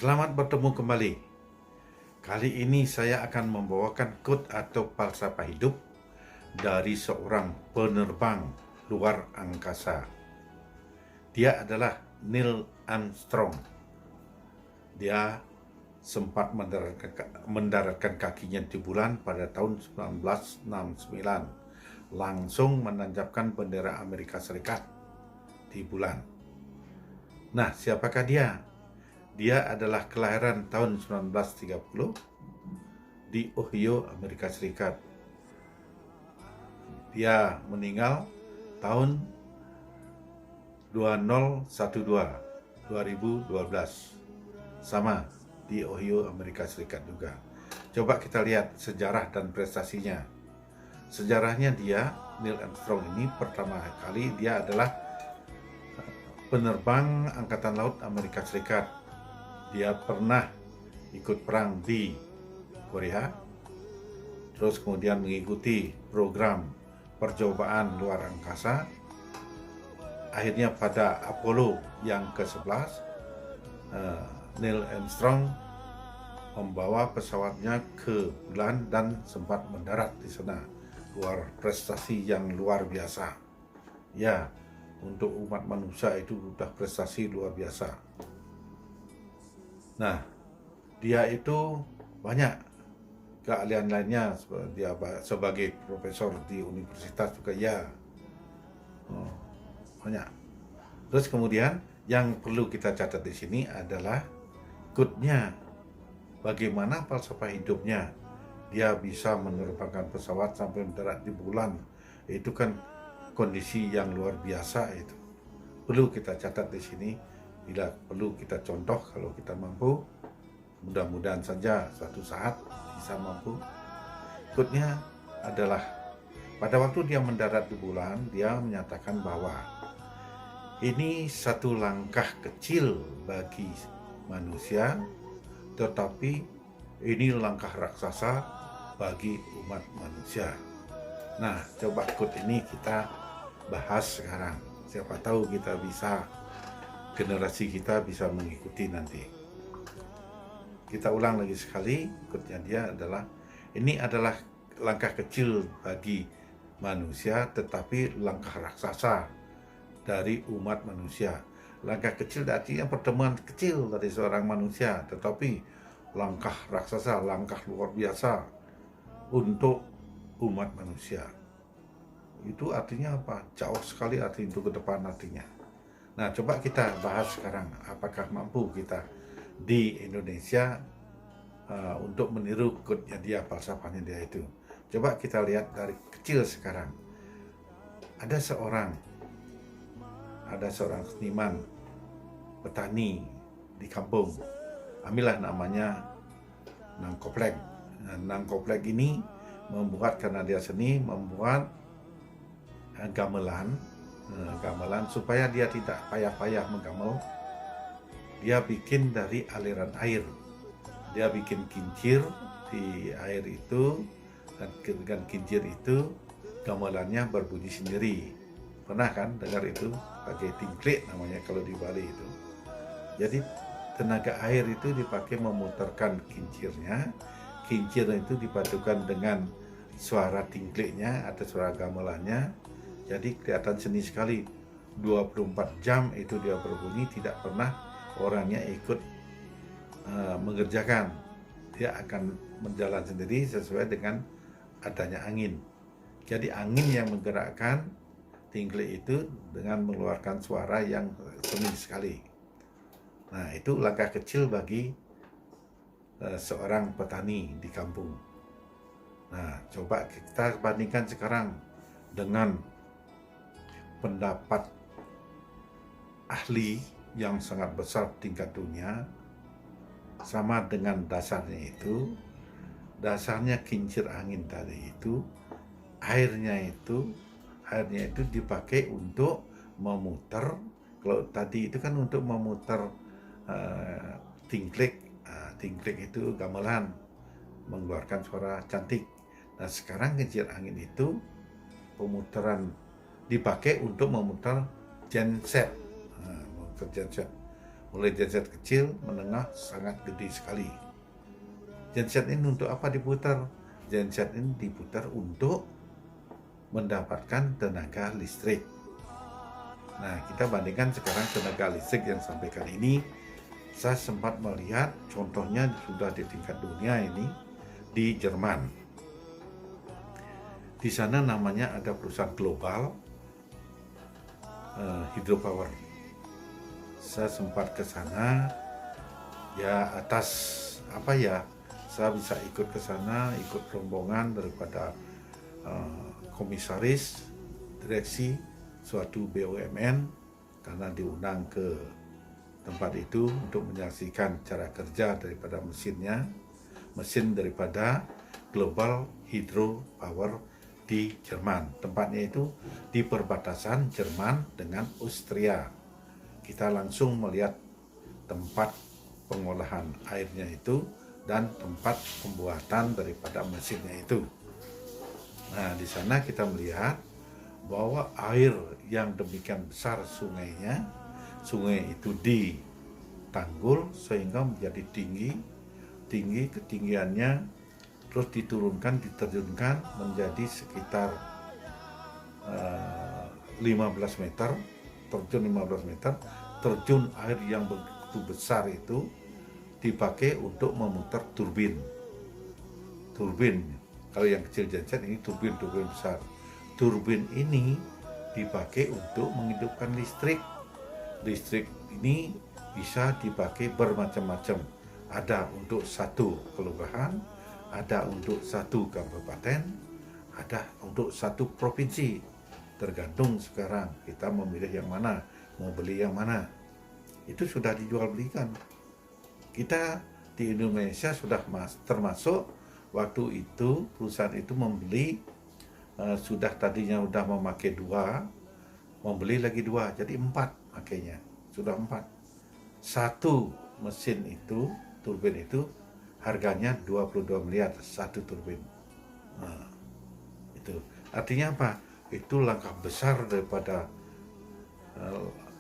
Selamat bertemu kembali. Kali ini saya akan membawakan quote atau falsafah hidup dari seorang penerbang luar angkasa. Dia adalah Neil Armstrong. Dia sempat mendaratkan kakinya di bulan pada tahun 1969, langsung menancapkan bendera Amerika Serikat di bulan. Nah, siapakah dia? Dia adalah kelahiran tahun 1930 di Ohio, Amerika Serikat. Dia meninggal tahun 2012, sama di Ohio, Amerika Serikat juga. Coba kita lihat sejarah dan prestasinya. Sejarahnya dia, Neil Armstrong ini pertama kali dia adalah penerbang Angkatan Laut Amerika Serikat. Dia pernah ikut perang di Korea, terus kemudian mengikuti program percobaan luar angkasa. Akhirnya pada Apollo yang ke-11, Neil Armstrong membawa pesawatnya ke bulan dan sempat mendarat di sana. Luar prestasi yang luar biasa. Ya, untuk umat manusia itu sudah prestasi luar biasa. Nah, dia itu banyak keahlian lainnya. Dia sebagai profesor di universitas juga ya. Banyak. Terus kemudian yang perlu kita catat di sini adalah quote-nya. Bagaimana falsafah hidupnya. Dia bisa menerbangkan pesawat sampai mendarat di bulan. Itu kan kondisi yang luar biasa itu. Perlu kita catat di sini. Bila perlu kita contoh kalau kita mampu. Mudah-mudahan saja suatu saat bisa mampu. Quote-nya adalah, pada waktu dia mendarat di bulan, dia menyatakan bahwa ini satu langkah kecil bagi manusia, tetapi ini langkah raksasa bagi umat manusia. Nah, coba quote ini kita bahas sekarang. Siapa tahu kita bisa, generasi kita bisa mengikuti nanti. Kita ulang lagi sekali, quote-nya dia adalah, ini adalah langkah kecil bagi manusia, tetapi langkah raksasa dari umat manusia. Langkah kecil artinya pertemuan kecil dari seorang manusia, tetapi langkah raksasa, langkah luar biasa untuk umat manusia. Itu artinya apa? Jauh sekali arti itu ke depan artinya. Nah, coba kita bahas sekarang, apakah mampu kita di Indonesia untuk meniru quote-nya dia, falsafahnya dia itu. Coba kita lihat dari kecil sekarang. Ada seorang seniman, petani di kampung. Ambillah namanya Nang Koplek. Nang Koplek ini membuat, karena dia seni, membuat gamelan supaya dia tidak payah-payah menggamel. Dia bikin dari aliran air. Dia bikin kincir di air itu, dan dengan kincir itu gamelannya berbunyi sendiri. Pernah kan dengar itu? Pakai tingklik namanya kalau di Bali itu. Jadi tenaga air itu dipakai memutarkan kincirnya. Kincir itu dipadukan dengan suara tingkliknya atau suara gamelannya. Jadi kelihatan seni sekali. 24 jam itu dia berbunyi, tidak pernah orangnya ikut mengerjakan. Dia akan berjalan sendiri sesuai dengan adanya angin. Jadi angin yang menggerakkan tingklik itu dengan mengeluarkan suara yang seni sekali. Nah, itu langkah kecil bagi seorang petani di kampung. Nah, coba kita bandingkan sekarang dengan pendapat ahli yang sangat besar tingkat dunia. Sama dengan dasarnya kincir angin tadi itu, airnya itu dipakai untuk memutar. Kalau tadi itu kan untuk memutar tingklik itu gamelan, mengeluarkan suara cantik. Nah, sekarang kincir angin itu dipakai untuk memutar genset. mulai genset kecil, menengah, sangat gede sekali. Genset ini untuk apa diputar? Genset ini diputar untuk mendapatkan tenaga listrik. Nah, kita bandingkan sekarang tenaga listrik yang sampai kali ini, saya sempat melihat contohnya sudah di tingkat dunia ini di Jerman. Di sana namanya ada perusahaan global hydropower. Saya sempat ke sana ya atas apa ya? Saya bisa ikut ke sana, ikut rombongan daripada komisaris direksi suatu BUMN karena diundang ke tempat itu untuk menyaksikan cara kerja daripada mesin daripada Global Hydro Power di Jerman. Tempatnya itu di perbatasan Jerman dengan Austria. Kita langsung melihat tempat pengolahan airnya itu dan tempat pembuatan daripada mesinnya itu. Nah, di sana kita melihat bahwa air yang demikian besar sungai itu ditanggul sehingga menjadi tinggi ketinggiannya, terus diterjunkan menjadi sekitar 15 meter, terjun air yang begitu besar itu dipakai untuk memutar turbin. Kalau yang kecil genset ini turbin besar. Turbin ini dipakai untuk menghidupkan listrik. Listrik ini bisa dipakai bermacam-macam. Ada untuk satu kelurahan, ada untuk satu kabupaten, ada untuk satu provinsi. Tergantung sekarang kita memilih yang mana, mau beli yang mana. Itu sudah dijual belikan. Kita di Indonesia sudah termasuk waktu itu perusahaan itu membeli tadinya sudah memakai 2, membeli lagi 2, jadi 4 makanya, sudah 4. Satu mesin itu, turbin itu harganya 22 miliar satu turbin. Nah, itu artinya apa? Itu langkah besar daripada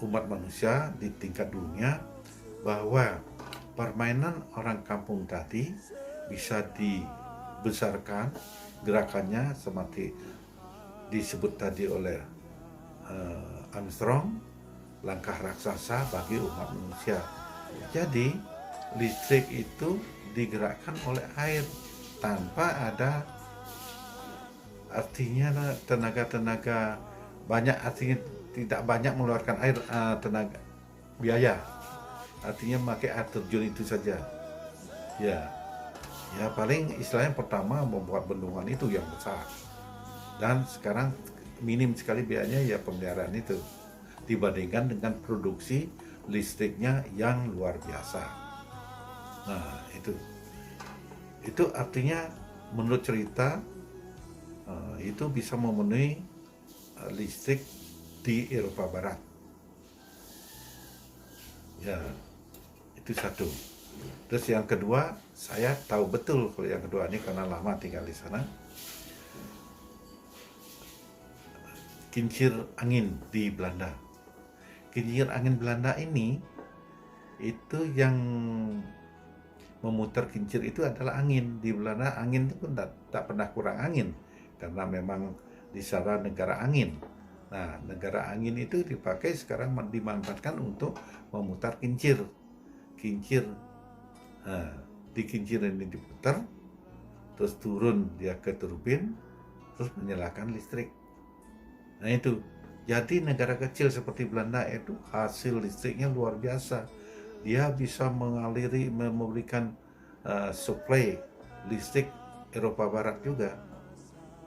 umat manusia di tingkat dunia bahwa permainan orang kampung tadi bisa dibesarkan, gerakannya seperti disebut tadi oleh Armstrong, langkah raksasa bagi umat manusia. Jadi listrik itu digerakkan oleh air tanpa ada artinya tenaga banyak, artinya tidak banyak mengeluarkan air tenaga biaya, artinya pakai air terjun itu saja ya paling istilahnya pertama membuat bendungan itu yang besar, dan sekarang minim sekali biayanya ya pemeliharaan itu dibandingkan dengan produksi listriknya yang luar biasa. Nah, itu artinya menurut cerita itu bisa memenuhi listrik di Eropa Barat. Ya, itu satu. Terus yang kedua, saya tahu betul kalau yang kedua ini karena lama tinggal di sana. Kincir angin di Belanda. Kincir angin Belanda ini itu yang memutar kincir itu adalah angin. Di Belanda angin itu tak pernah kurang angin karena memang di sana negara angin. Nah, negara angin itu dipakai sekarang dimanfaatkan untuk memutar kincir. Nah, di kincir ini diputar, terus turun dia ke turbin, terus menyalakan listrik. Nah itu, jadi negara kecil seperti Belanda itu hasil listriknya luar biasa. Dia bisa memberikan supply listrik Eropa Barat juga,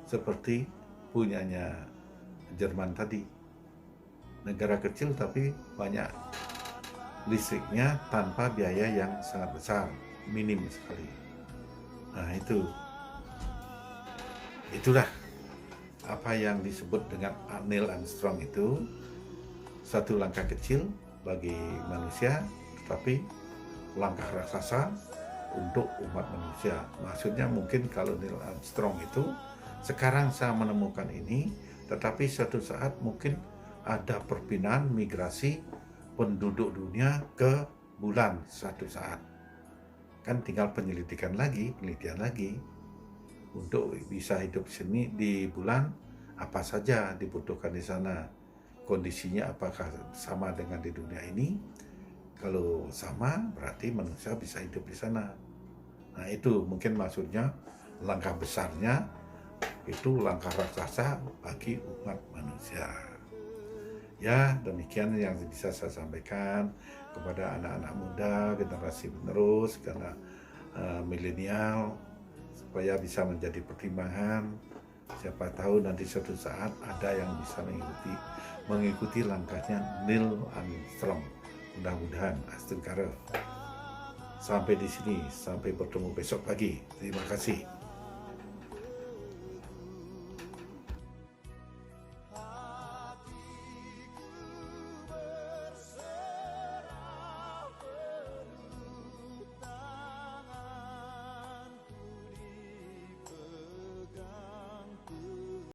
seperti punyanya Jerman tadi. Negara kecil tapi banyak listriknya tanpa biaya yang sangat besar, minim sekali. Nah itulah apa yang disebut dengan Neil Armstrong itu satu langkah kecil bagi manusia, tetapi langkah raksasa untuk umat manusia. Maksudnya mungkin kalau Neil Armstrong itu sekarang saya menemukan ini, tetapi suatu saat mungkin ada perpindahan migrasi penduduk dunia ke bulan suatu saat. Kan tinggal penelitian lagi untuk bisa hidup sini di bulan, apa saja dibutuhkan di sana. Kondisinya apakah sama dengan di dunia ini? Kalau sama, berarti manusia bisa hidup di sana. Nah, itu mungkin maksudnya langkah besarnya itu langkah raksasa bagi umat manusia. Ya, demikian yang bisa saya sampaikan kepada anak-anak muda, generasi penerus, karena milenial, supaya bisa menjadi pertimbangan. Siapa tahu nanti suatu saat ada yang bisa mengikuti langkahnya Neil Armstrong. Mudah-mudahan, Astrid Kare. Sampai di sini, sampai bertemu besok pagi. Terima kasih.